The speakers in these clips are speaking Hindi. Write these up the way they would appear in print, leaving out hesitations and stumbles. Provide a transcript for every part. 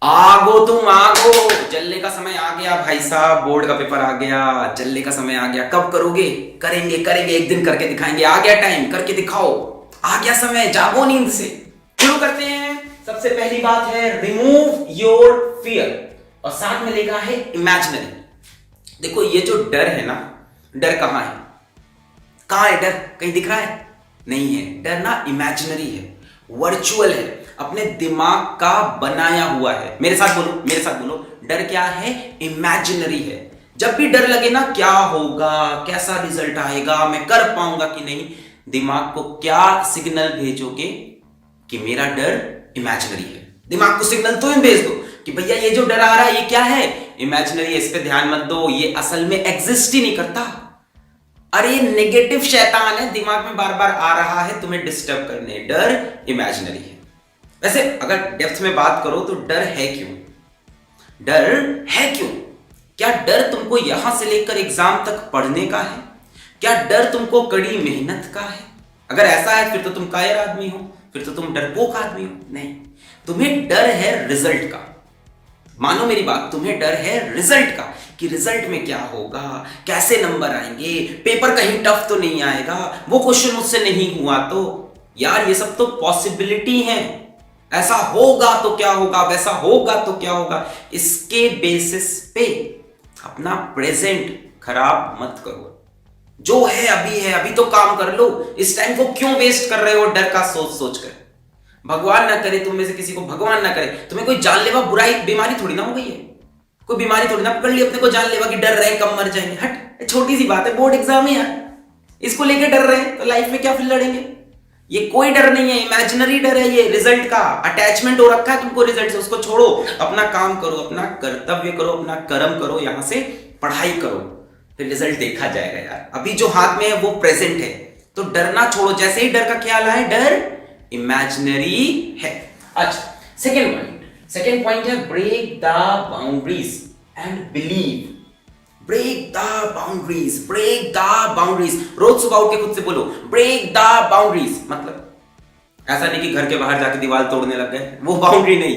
आगो तुम आगो, चलने का समय आ गया भाई साहब, बोर्ड का पेपर आ गया, चलने का समय आ गया। कब करोगे? करेंगे करेंगे, एक दिन करके दिखाएंगे। आ गया टाइम, करके दिखाओ। आ गया समय, जागो नींद से। शुरू करते हैं। सबसे पहली बात है रिमूव योर फियर, और साथ में लिखा है इमेजिनरी। देखो ये जो डर है ना, डर कहां है? कहां है डर? कहीं दिख रहा है? नहीं है। डर ना इमेजिनरी है, वर्चुअल है, अपने दिमाग का बनाया हुआ है। मेरे साथ बोलो, मेरे साथ बोलो। डर क्या है? इमेजिनरी है। जब भी डर लगे ना, क्या होगा, कैसा रिजल्ट आएगा, मैं कर पाऊंगा कि नहीं, दिमाग को क्या सिग्नल भेजोगे कि मेरा डर इमेजिनरी है। दिमाग को सिग्नल तो भेज दो कि भैया ये जो डर आ रहा है ये क्या है? इमेजिनरी है, इस पे ध्यान मत दो, ये असल में एग्जिस्ट ही नहीं करता। अरे नेगेटिव शैतान है, दिमाग में बार बार आ रहा है तुम्हें डिस्टर्ब करने। डर इमेजिनरी है। वैसे अगर डेप्थ में बात करो तो डर है क्यों? डर है क्यों? क्या डर तुमको यहां से लेकर एग्जाम तक पढ़ने का है? क्या डर तुमको कड़ी मेहनत का है? अगर ऐसा है फिर तो तुम कायर आदमी हो, फिर तो तुम डरपोक आदमी हो। नहीं, तुम्हें डर है रिजल्ट का। मानो मेरी बात, तुम्हें डर है रिजल्ट का कि रिजल्ट में क्या होगा, कैसे नंबर आएंगे, पेपर कहीं टफ तो नहीं आएगा, वो क्वेश्चन मुझसे नहीं हुआ तो। यार ये सब तो पॉसिबिलिटी है। ऐसा होगा तो क्या होगा, वैसा होगा तो क्या होगा। इसके बेसिस पे अपना प्रेजेंट खराब मत करो। जो है अभी तो काम कर लो। इस टाइम को क्यों वेस्ट कर रहे हो डर का सोच सोच कर? भगवान ना करे तुम में से किसी को, भगवान ना करे तुम्हें कोई जानलेवा बुराई बीमारी थोड़ी ना हो गई है। कोई बीमारी थोड़ी ना पकड़ ली अपने को जानलेवा की डर रहे कम मर जाएंगे। हट, छोटी सी बात है, बोर्ड एग्जाम है यार, इसको लेके डर रहे हैं तो लाइफ में क्या फिर लड़ेंगे? ये कोई डर नहीं है, इमेजिनरी डर है ये। रिजल्ट का अटैचमेंट हो रखा है तुमको रिजल्ट से, उसको छोड़ो। अपना काम करो, अपना कर्तव्य करो, अपना कर्म करो, यहां से पढ़ाई करो, फिर रिजल्ट देखा जाएगा यार। अभी जो हाथ में है वो प्रेजेंट है, तो डरना छोड़ो। जैसे ही डर का ख्याल आए, डर इमेजिनरी है। अच्छा, सेकेंड पॉइंट है break the boundaries and believe. Break the boundaries, break the boundaries. रोज सुबह उठ के खुद से बोलो ब्रेक द बाउंड्रीज। मतलब ऐसा नहीं कि घर के बाहर जाके दीवार तोड़ने लग गए, वो बाउंड्री नहीं।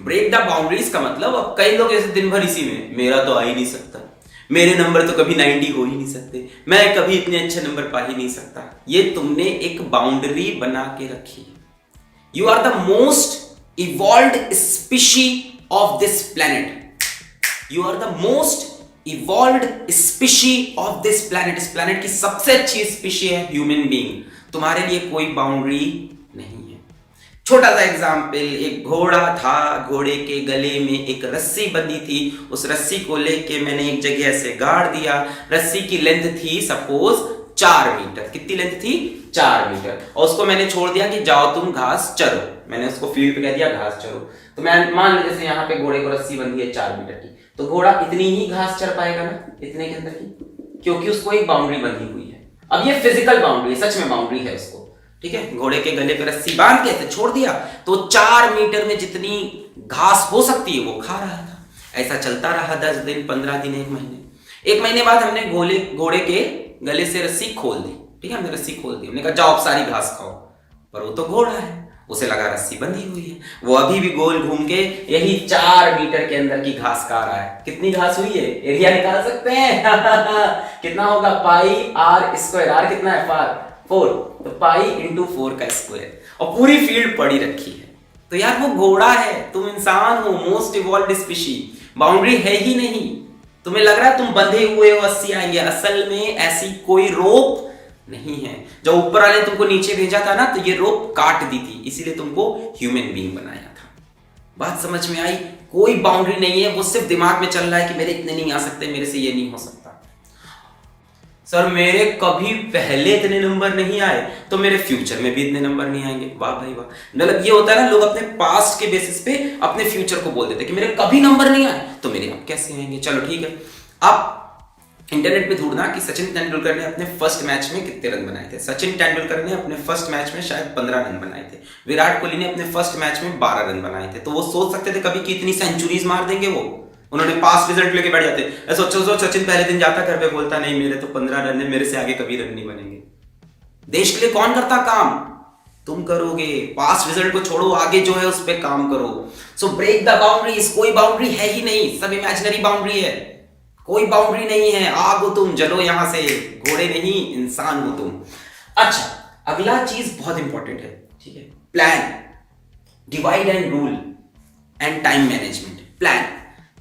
ब्रेक द बाउंड्रीज का मतलब, अब कई लोग ऐसे दिन भर इसी में, मेरा तो आ ही नहीं सकता, मेरे नंबर तो कभी 90 हो ही नहीं सकते, मैं कभी इतने अच्छे नंबर पा ही नहीं सकता। ये तुमने एक बाउंड्री बना के रखी है। You are the most evolved species of this planet. You are the most evolved species of this planet. इस प्लैनेट की सबसे अच्छी स्पीशी है ह्यूमन बीइंग। तुम्हारे लिए कोई बाउंड्री नहीं है। छोटा सा एग्जाम्पल, एक घोड़ा था, घोड़े के गले में एक रस्सी बंधी थी, उस रस्सी को लेके मैंने एक जगह से गाड़ दिया। रस्सी की लेंथ थी सपोज 4 मीटर। कितनी लेंथ थी? 4 मीटर। और उसको मैंने छोड़ दिया कि जाओ तुम घास चरो। मैंने उसको फील्ड पे कह दिया घास चरो। तो मैं मान लो जैसे यहाँ पे घोड़े को रस्सी बंधी है 4 मीटर की, तो घोड़ा इतनी ही घास चर पाएगा ना, इतने के अंदर की, क्योंकि उसको एक बाउंड्री बंधी हुई है। अब ये फिजिकल बाउंड्री, सच में बाउंड्री है उसको, ठीक है। घोड़े के गले पे रस्सी बांध के छोड़ दिया तो 4 मीटर में जितनी घास हो सकती है वो खा रहा था। ऐसा चलता रहा 10 दिन, 15 दिन, 1 महीने। 1 महीने बाद हमने घोड़े के गले से रस्सी खोल दी, ठीक है। हमने रस्सी खोल दी, हमने कहा जाओ अब सारी घास खाओ। पर वो तो घोड़ा है, उसे लगा रस्सी बंधी हुई है, वो अभी भी गोल घूम के यही 4 मीटर के अंदर की घास खा रहा है। कितनी घास हुई है? एरिया निकाल सकते हैं कितना होगा? पाई आर स्क्वायर। आर कितना है? 4, तो पाई इंटू 4 का स्क्वायर, और पूरी फील्ड पड़ी रखी है। तो यार वो घोड़ा है, तुम इंसान हो, मोस्ट इवॉल्व्ड स्पीशी। बाउंड्री है ही नहीं। तुम्हें लग रहा है तुम बंधे हुए हो, 80 आएंगे, असल में ऐसी कोई रोप नहीं है। जब ऊपर वाले तुमको नीचे भेजा था ना, तो ये रोप काट दी थी, इसीलिए तुमको ह्यूमन बीइंग बनाया था। बात समझ में आई? कोई बाउंड्री नहीं है, वो सिर्फ दिमाग में चल रहा है कि मेरे इतने नहीं आ सकते, मेरे से ये नहीं हो सकता। सर मेरे कभी पहले इतने नंबर नहीं आए तो मेरे फ्यूचर में भी इतने नंबर नहीं आएंगे। वाह भाई वाह। मतलब ये होता है ना, लोग अपने पास्ट के बेसिस पे अपने फ्यूचर को बोल देते कि मेरे कभी नंबर नहीं आए तो मेरे अब कैसे आएंगे। चलो ठीक है, आप इंटरनेट पे ढूंढना कि सचिन तेंदुलकर ने अपने फर्स्ट मैच में कितने रन बनाए थे। सचिन तेंदुलकर ने अपने फर्स्ट मैच में शायद 15 रन बनाए थे। विराट कोहली ने अपने फर्स्ट मैच में 12 रन बनाए थे। तो वो सोच सकते थे कभी कि इतनी सेंचुरीज मार देंगे वो? उन्होंने पास रिजल्ट लेके बैठ जाते। सोचो सचिन पहले दिन जाता घर पे, बोलता नहीं मेरे तो 15 रन है, मेरे से आगे कभी रन नहीं बनेंगे। देश के लिए कौन करता काम? तुम करोगे। पास्ट रिजल्ट को छोड़ो, आगे जो है उस पर काम करो। So break the boundaries. कोई बाउंड्री है ही नहीं, सब इमेजिनरी बाउंड्री है। कोई बाउंड्री नहीं है। आग हो तुम, जलो यहां से। घोड़े नहीं, इंसान हो तुम। अच्छा, अगला चीज बहुत इंपॉर्टेंट है, ठीक है। Plan, divide and rule and time management. Plan,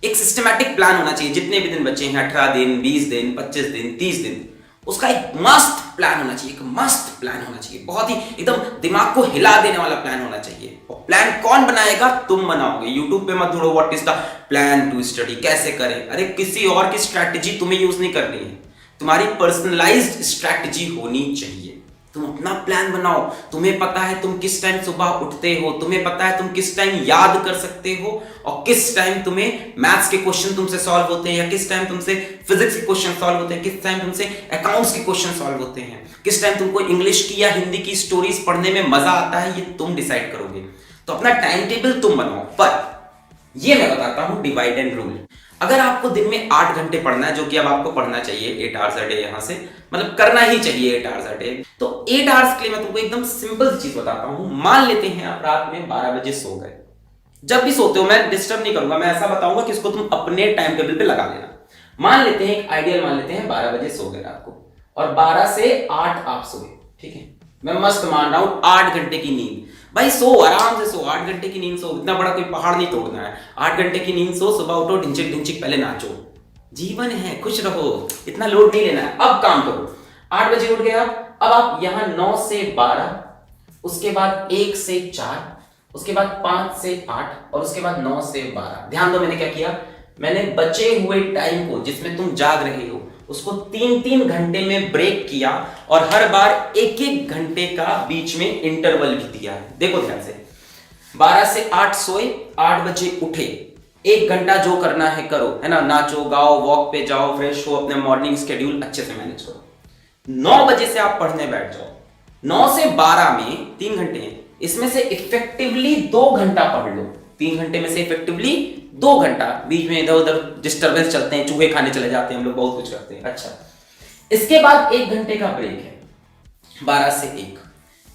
एक सिस्टमैटिक प्लान होना चाहिए। जितने भी दिन बचे हैं, 18 दिन, 20 दिन, 25 दिन, 30 दिन, उसका एक मस्त प्लान होना चाहिए। एक मस्त प्लान होना चाहिए, बहुत ही एकदम दिमाग को हिला देने वाला प्लान होना चाहिए। और प्लान कौन बनाएगा? तुम बनाओगे। यूट्यूब पे मत ढूंढो what is the plan to study, कैसे करें। अरे किसी और की स्ट्रैटेजी तुम्हें यूज नहीं करनी है, तुम्हारी पर्सनलाइज्ड स्ट्रैटेजी होनी चाहिए। तुम अपना प्लान बनाओ। तुम्हें पता है तुम किस टाइम सुबह उठते हो, तुम्हें पता है तुम किस टाइम याद कर सकते हो, और किस टाइम तुम्हें मैथ्स के क्वेश्चन तुमसे सॉल्व होते हैं, या किस टाइम तुमसे फिजिक्स के क्वेश्चन सॉल्व होते हैं, किस टाइम तुमसे अकाउंट्स के क्वेश्चन सॉल्व होते हैं, किस टाइम तुमको इंग्लिश की या हिंदी की स्टोरीज पढ़ने में मजा आता है। ये तुम डिसाइड करोगे। तो अपना टाइम टेबल तुम बनाओ। पर ये मैं बताता हूं डिवाइड एंड रूल। अगर आपको दिन में 8 घंटे पढ़ना है, जो कि अब आपको पढ़ना चाहिए 8 आवर्स अ डे, यहां से मतलब करना ही चाहिए 8 आवर्स अ डे, तो 8 आवर्स के लिए मैं तुमको एकदम सिंपल सी चीज बताता हूं। मान लेते हैं आप रात में 12 बजे सो गए। जब भी सोते हो, मैं डिस्टर्ब नहीं करूंगा, मैं ऐसा बताऊंगा कि इसको तुम अपने टाइम टेबल पे लगा लेना। मान लेते हैं, एक आइडियल मान लेते हैं 12 बजे सो गए रात को, और 12 से 8 आप सोए, ठीक है। मैं मस्त मान रहा हूं 8 घंटे की नींद। भाई सो, आराम से सो, 8 घंटे की नींद सो। इतना बड़ा कोई पहाड़ नहीं तोड़ना है। 8 घंटे की नींद सो, सुबह उठो, ढिंचिक ढिंचिक पहले नाचो। जीवन है, खुश रहो, इतना लोड नहीं लेना है। अब काम करो। 8 बजे उठ गए आप, अब आप यहां 9 से 12, उसके बाद 1 से 4, उसके बाद 5 से 8, और उसके बाद 9 से 12। ध्यान दो मैंने क्या किया, मैंने बचे हुए टाइम को जिसमें तुम जाग रहे हो उसको 3-3 घंटे में ब्रेक किया, और हर बार 1-1 घंटे का बीच में इंटरवल भी दिया है। देखो ध्यान से, 12 से 8 सोए, 8 बजे उठे, 1 घंटा जो करना है करो, है ना, नाचो गाओ, वॉक पे जाओ, फ्रेश हो, अपने मॉर्निंग शेड्यूल अच्छे से मैनेज करो। 9 बजे से आप पढ़ने बैठ जाओ। 9 से 12 में 3 घंटे हैं, इसमें से इफेक्टिवली 2 घंटा पढ़ लो। 3 घंटे में से इफेक्टिवली 2 घंटा, बीच में इधर उधर डिस्टर्बेंस चलते हैं, चूहे खाने चले जाते हैं हम लोग, बहुत कुछ करते हैं। अच्छा, इसके बाद 1 घंटे का ब्रेक है, 12 से 1।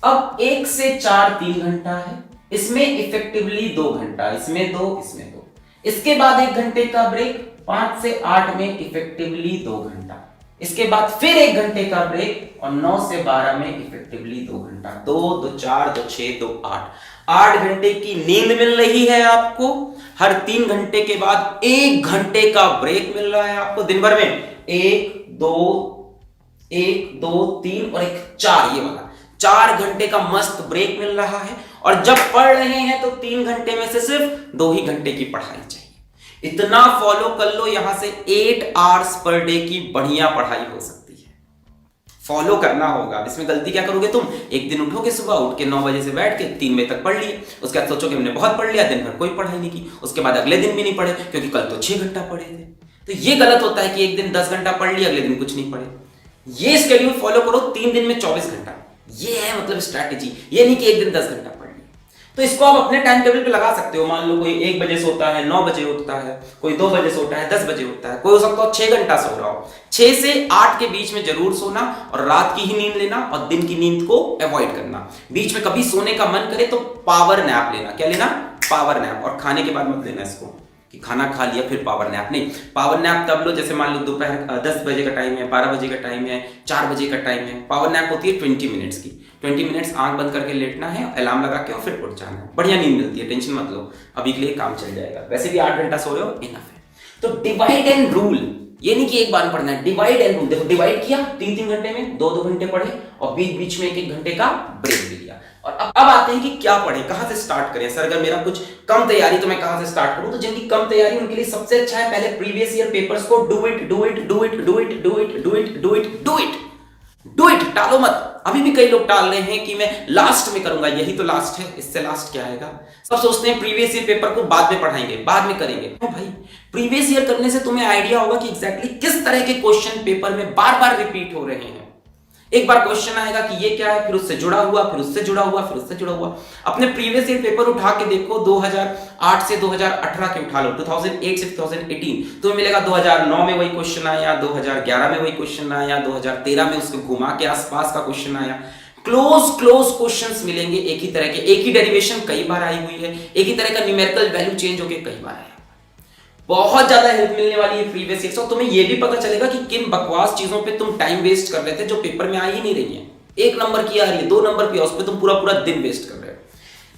अब 1 से 4 3 घंटा है, इसमें इफेक्टिवली 2 घंटा, इसमें 2, इसमें 2। इसके बाद 1 घंटे का ब्रेक, 5 से 8 में इफेक्टिवली 2 घंटा। इसके बाद फिर 1 घंटे का ब्रेक, और 9 से 12 में इफेक्टिवली 2 घंटा। 2 2 4 2 6 2 8, 8 घंटे की नींद मिल रही है आपको। हर 3 घंटे के बाद 1 घंटे का ब्रेक मिल रहा है आपको दिन भर में। 1 2 3 और 1 4, ये वाला 4 घंटे का मस्त ब्रेक मिल रहा है। और जब पढ़ रहे हैं तो 3 घंटे में से सिर्फ 2 ही घंटे की पढ़ाई चाहिए। इतना फॉलो कर लो, यहां से 8 आवर्स पर डे की बढ़िया पढ़ाई हो सकती है। फॉलो करना होगा। इसमें गलती क्या करोगे तुम, एक दिन उठोगे सुबह, उठ के 9 बजे से बैठ के 3 बजे तक पढ़ लिए, उसके बाद सोचोगे हमने बहुत पढ़ लिया, दिन भर कोई पढ़ाई नहीं की, उसके बाद अगले दिन भी नहीं पढ़े क्योंकि कल तो 6 घंटा पढ़े थे। तो ये गलत होता है कि एक दिन 10 घंटा पढ़ लिया, अगले दिन कुछ नहीं पढ़े। ये शेड्यूल फॉलो करो, 3 दिन में 24 घंटा। ये है मतलब स्ट्रैटेजी, ये नहीं कि एक दिन 10 घंटा पढ़ लिया। तो इसको आप अपने टाइम टेबल पे लगा सकते हो। मान लो कोई 1 बजे सोता है, 9 बजे उठता है, कोई 2 बजे सोता है, 10 बजे उठता है, कोई हो सकता है 6 घंटा सो रहा हो। 6 से 8 के बीच में जरूर सोना, और रात की ही नींद लेना, और दिन की नींद को अवॉइड करना। बीच में कभी सोने का मन करे तो पावर नैप लेना। क्या लेना? Power nap. और खाने के बाद मत लेना इसको कि खाना खा लिया फिर पावर नैप, नहीं। पावर नैप तब लो जैसे मान लो दोपहर 10 बजे का टाइम है, 12 बजे का टाइम है, 4 बजे का टाइम है। पावर नैप होती है 20 मिनट्स की। 20 मिनट्स आंख बंद करके लेटना है, अलार्म लगा के, और फिर उठ जाना है। बढ़िया नींद मिलती है, टेंशन मत लो, अभी के लिए काम चल जाएगा। वैसे भी 8 घंटा सो रहे हो, इनफ है। तो डिवाइड एंड रूल, ये नहीं कि एक बार पढ़ना है, डिवाइड एंड रूल। देखो डिवाइड किया 3-3 घंटे में, 2-2 घंटे पढ़े, और बीच बीच में 1-1 घंटे का ब्रेक भी लिया। और अब आते हैं कि क्या पढ़ें, कहां से स्टार्ट करें। सर अगर मेरा कुछ कम तैयारी तो मैं कहां से स्टार्ट करूं? तो जिनकी कम तैयारी उनके लिए सबसे अच्छा है पहले प्रीवियस ईयर पेपर्स को do it do it do it do it do it do it do it do it do it, टालो मत। अभी भी कई लोग टाल रहे हैं कि मैं लास्ट में करूंगा, यही तो लास्ट है, इससे लास्ट क्या आएगा। सब सोचते हैं प्रीवियस ईयर पेपर को बाद में पढ़ाएंगे, बाद में करेंगे। भाई प्रीवियस ईयर करने से तुम्हें आइडिया होगा कि एग्जैक्टली किस तरह के क्वेश्चन पेपर में बार बार रिपीट हो रहे हैं। एक बार क्वेश्चन आएगा कि ये क्या है, फिर उससे जुड़ा हुआ, फिर उससे जुड़ा हुआ, फिर उससे जुड़ा हुआ। अपने प्रीवियस ईयर पेपर उठा के देखो, 2008 से 2018 के उठा लो, 2008 से 2018, तुम्हें मिलेगा 2009 में वही क्वेश्चन आया, 2011 में वही क्वेश्चन आया, 2013 में उसको घुमा के आसपास का क्वेश्चन आया। क्लोज क्वेश्चंस मिलेंगे एक ही तरह के, एक ही डेरिवेशन कई बार आई हुई है, एक ही तरह का न्यूमेरिकल वैल्यू चेंज होके कई बार आया। बहुत ज्यादा हेल्प मिलने वाली है प्रीवियस ईयर से, और तुम्हें यह भी पता चलेगा कि किन बकवास चीजों पे तुम टाइम वेस्ट कर रहे थे जो पेपर में आ ही नहीं रही है। 1 नंबर की आ रही है, 2 नंबर की, उस पर तुम पूरा पूरा दिन वेस्ट कर रहे हो।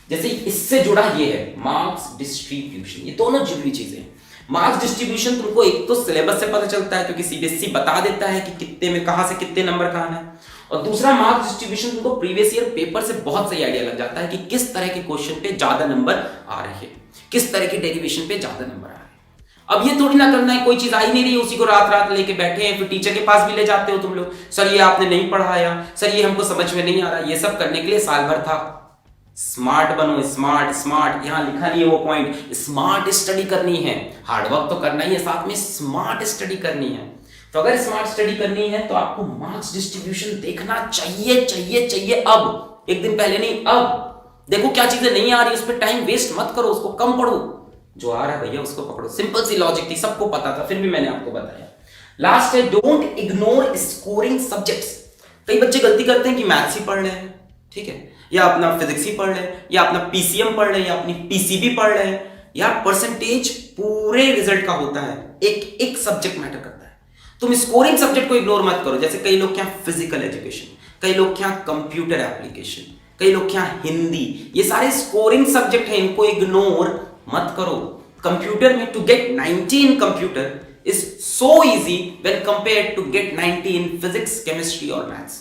जैसे इससे जुड़ा ये है मार्क्स डिस्ट्रीब्यूशन, ये दोनों जुड़ी चीजें हैं। मार्क्स डिस्ट्रीब्यूशन तुमको एक तो सिलेबस से पता चलता है क्योंकि सीबीएसई बता देता है कि कितने में कहां से कितने नंबर का आना है, और दूसरा मार्क्स डिस्ट्रीब्यूशन तुमको प्रीवियस ईयर पेपर से बहुत सही आइडिया लग जाता है कि किस तरह के क्वेश्चन पे ज्यादा नंबर आ रहे हैं, किस तरह की डेरिवेशन पे ज्यादा नंबर आ रहे हैं। अब ये थोड़ी ना करना है कोई चीज आ ही नहीं रही, उसी को रात रात लेके बैठे हैं, फिर टीचर के पास भी ले जाते हो तुम लोग, सर ये आपने नहीं पढ़ाया, सर ये हमको समझ में नहीं आ रहा। ये सब करने के लिए साल भर था। स्मार्ट बनो, स्मार्ट स्मार्ट, यहां लिखा नहीं है वो पॉइंट, स्मार्ट स्टडी करनी है, हार्डवर्क तो करना ही है, साथ में स्मार्ट स्टडी करनी है। तो अगर स्मार्ट स्टडी करनी है तो आपको मार्क्स डिस्ट्रीब्यूशन देखना चाहिए चाहिए चाहिए अब, एक दिन पहले नहीं, अब देखो क्या चीजें नहीं आ रही, उस पर टाइम वेस्ट मत करो, उसको कम पढ़ो, जो आ रहा है भैया उसको पकड़ो। सिंपल सी लॉजिक थी, सबको पता था, फिर भी मैंने आपको बताया। लास्ट है डोंट इग्नोर स्कोरिंग सब्जेक्ट्स। कई बच्चे गलती करते हैं कि मैथ्स ही पढ़ रहे हैं, ठीक है, या अपना फिजिक्स ही पढ़ रहे हैं, या अपना पीसीएम पढ़ रहे हैं, या अपनी पीसीबी पढ़ रहे हैं, या परसेंटेज पूरे रिजल्ट का होता है, एक एक सब्जेक्ट मैटर करता है। तुम स्कोरिंग सब्जेक्ट को इग्नोर मत करो। जैसे कई लोग क्या फिजिकल एजुकेशन, कई लोग क्या कंप्यूटर एप्लीकेशन, कई लोग क्या हिंदी, ये सारे स्कोरिंग सब्जेक्ट हैं, इनको इग्नोर मत करो। कंप्यूटर में to get 90 in computer is so easy when compared to get 90 in physics, chemistry और मैथ्स।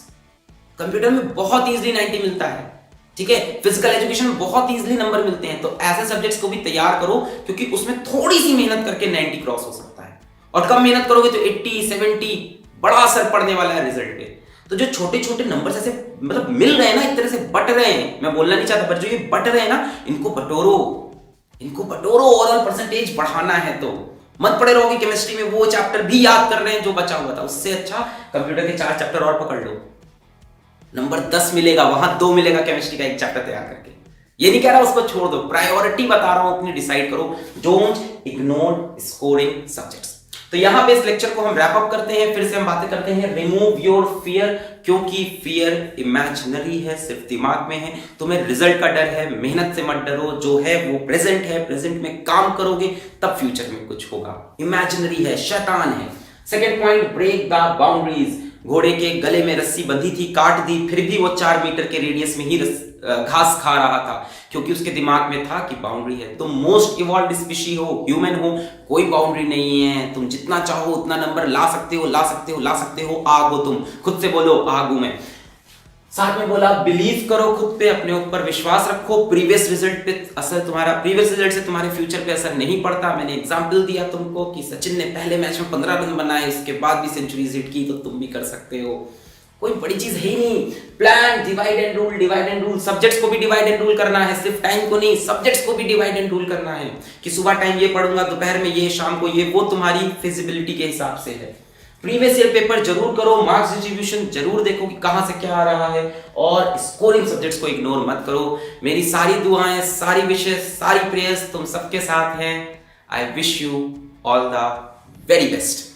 कंप्यूटर में बहुत इजीली 90 मिलता है, ठीक है, फिजिकल एजुकेशन में बहुत इजीली नंबर मिलते हैं। तो ऐसे सब्जेक्ट्स को भी तैयार करो क्योंकि उसमें थोड़ी सी मेहनत करके 90 क्रॉस हो सकता है, और कम मेहनत करोगे तो 80 70 बड़ा असर पड़ने वाला है रिजल्ट पे। तो जो छोटे छोटे नंबर ऐसे मतलब मिल रहे हैं ना, एक तरह से बट रहे हैं, मैं बोलना नहीं चाहता पर जो ये बट रहे हैं ना, इनको बटोरो, इनको बटोरो। ओवरऑल परसेंटेज बढ़ाना है तो मत पड़े रहोगे केमिस्ट्री में वो चैप्टर भी याद कर रहे हैं जो बचा हुआ था, उससे अच्छा कंप्यूटर के 4 चैप्टर और पकड़ लो, नंबर 10 मिलेगा, वहां 2 मिलेगा केमिस्ट्री का एक चैप्टर तैयार करके। ये नहीं कह रहा उसको छोड़ दो, प्रायोरिटी बता रहा हूं, अपनी डिसाइड करो। Don't ignore scoring subjects. तो यहां पे इस लेक्चर को हम रैप अप करते हैं, फिर से हम बातें करते हैं रिमूव योर फियर, क्योंकि फियर इमेजिनरी है, सिर्फ दिमाग में है। तुम्हें रिजल्ट का डर है, मेहनत से मत डरो, जो है वो प्रेजेंट है, प्रेजेंट में काम करोगे तब फ्यूचर में कुछ होगा। इमेजिनरी है, शैतान है। Second point, break the boundaries. घोड़े के गले में रस्सी बंधी थी, काट दी, फिर भी वो 4 मीटर के रेडियस में ही घास खा रहा था, क्योंकि उसके दिमाग में था कि बाउंड्री है। तुम मोस्ट इवॉल्व्ड स्पीशी हो, ह्यूमन हो, कोई बाउंड्री नहीं है, तुम जितना चाहो उतना नंबर ला सकते हो, ला सकते हो, ला सकते हो। आग हो तुम, खुद से बोलो आग हूं मैं। साथ में बोला बिलीव करो खुद पे, अपने ऊपर विश्वास रखो। प्रीवियस रिजल्ट पे असर, तुम्हारा प्रीवियस रिजल्ट से तुम्हारे फ्यूचर पे असर नहीं पड़ता। मैंने एग्जांपल दिया तुमको कि सचिन ने पहले मैच में 15 रन बनाए, उसके बाद भी सेंचुरीज हिट की, तो तुम भी कर सकते हो। कोई बड़ी चीज है ही नहीं। Plan, divide and rule, divide and rule. Subjects को भी डिवाइड एंड रूल करना है, सिर्फ टाइम को नहीं, सब्जेक्ट्स को भी डिवाइड एंड रूल करना है कि सुबह टाइम ये पढ़ूंगा, दोपहर में ये, शाम को ये, वो तुम्हारी फिजिबिलिटी के हिसाब से है। प्रीवियस ईयर पेपर जरूर करो, मार्क्स डिस्ट्रीब्यूशन जरूर देखो कि कहां से क्या आ रहा है, और स्कोरिंग सब्जेक्ट्स को इग्नोर मत करो। मेरी सारी दुआएं, सारी विशेष, सारी प्रेयर्स तुम सबके साथ हैं। I wish you all the very best.